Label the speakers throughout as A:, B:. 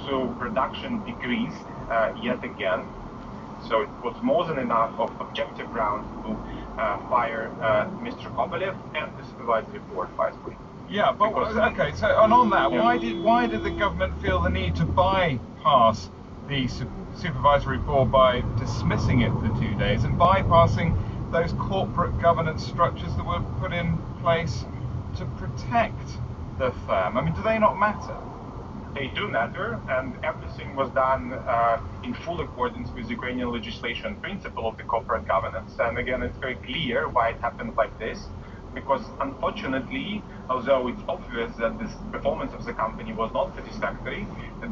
A: also production decreased yet again. So it was more than enough of objective grounds to fire Mr. Kobolev and the supervisory board, by the way.
B: Yeah, but okay. So and on that, why did the government feel the need to bypass the supervisory board by dismissing it for 2 days and bypassing those corporate governance structures that were put in place to protect the firm? I mean, do they not matter?
A: They do matter, and everything was done in full accordance with Ukrainian legislation principle of the corporate governance. And again, it's very clear why it happened like this, because unfortunately, although it's obvious that the performance of the company was not satisfactory,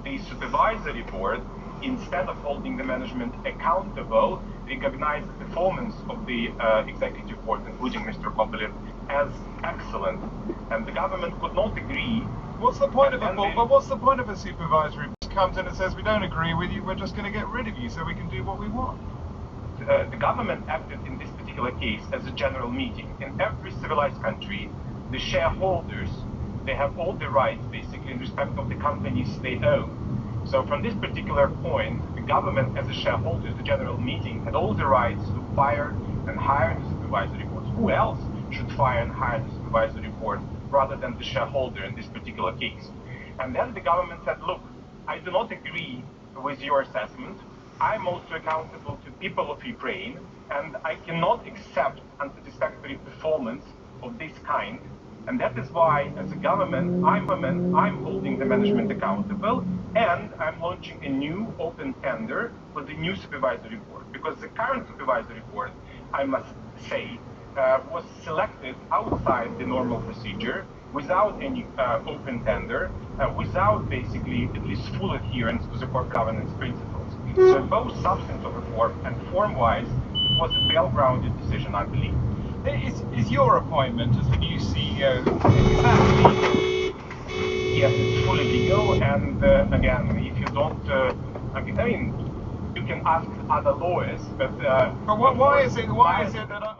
A: the supervisory board, instead of holding the management accountable, recognized the performance of the executive board, including Mr. Kobolev, as excellent. And the government could not agree.
B: What's the point of a board? But what's the point of a supervisory board comes in and says, we don't agree with you, we're just going to get rid of you so we can do what we want?
A: The government acted in this particular case as a general meeting. In every civilized country, the shareholders, they have all the rights basically in respect of the companies they own. So from this particular point, the government as a shareholder, the general meeting, had all the rights to fire and hire the supervisory board. Who else should fire and hire the supervisory board rather than the shareholder in this particular case? And then the government said, look, I do not agree with your assessment. I'm also accountable to people of Ukraine, and I cannot accept unsatisfactory performance of this kind. And that is why, as a government, I'm holding the management accountable, and I'm launching a new open tender for the new supervisory board. Because the current supervisory board, I must say, was selected outside the normal procedure, without any open tender, without basically at least full adherence to the corporate governance principles. So both substance of reform and form-wise, it was a well-grounded decision, I believe.
B: Is your appointment as the new CEO, is that legal?
A: Yes, it's fully legal, and again, if you don't, I mean, you can ask other lawyers, but
B: why is it that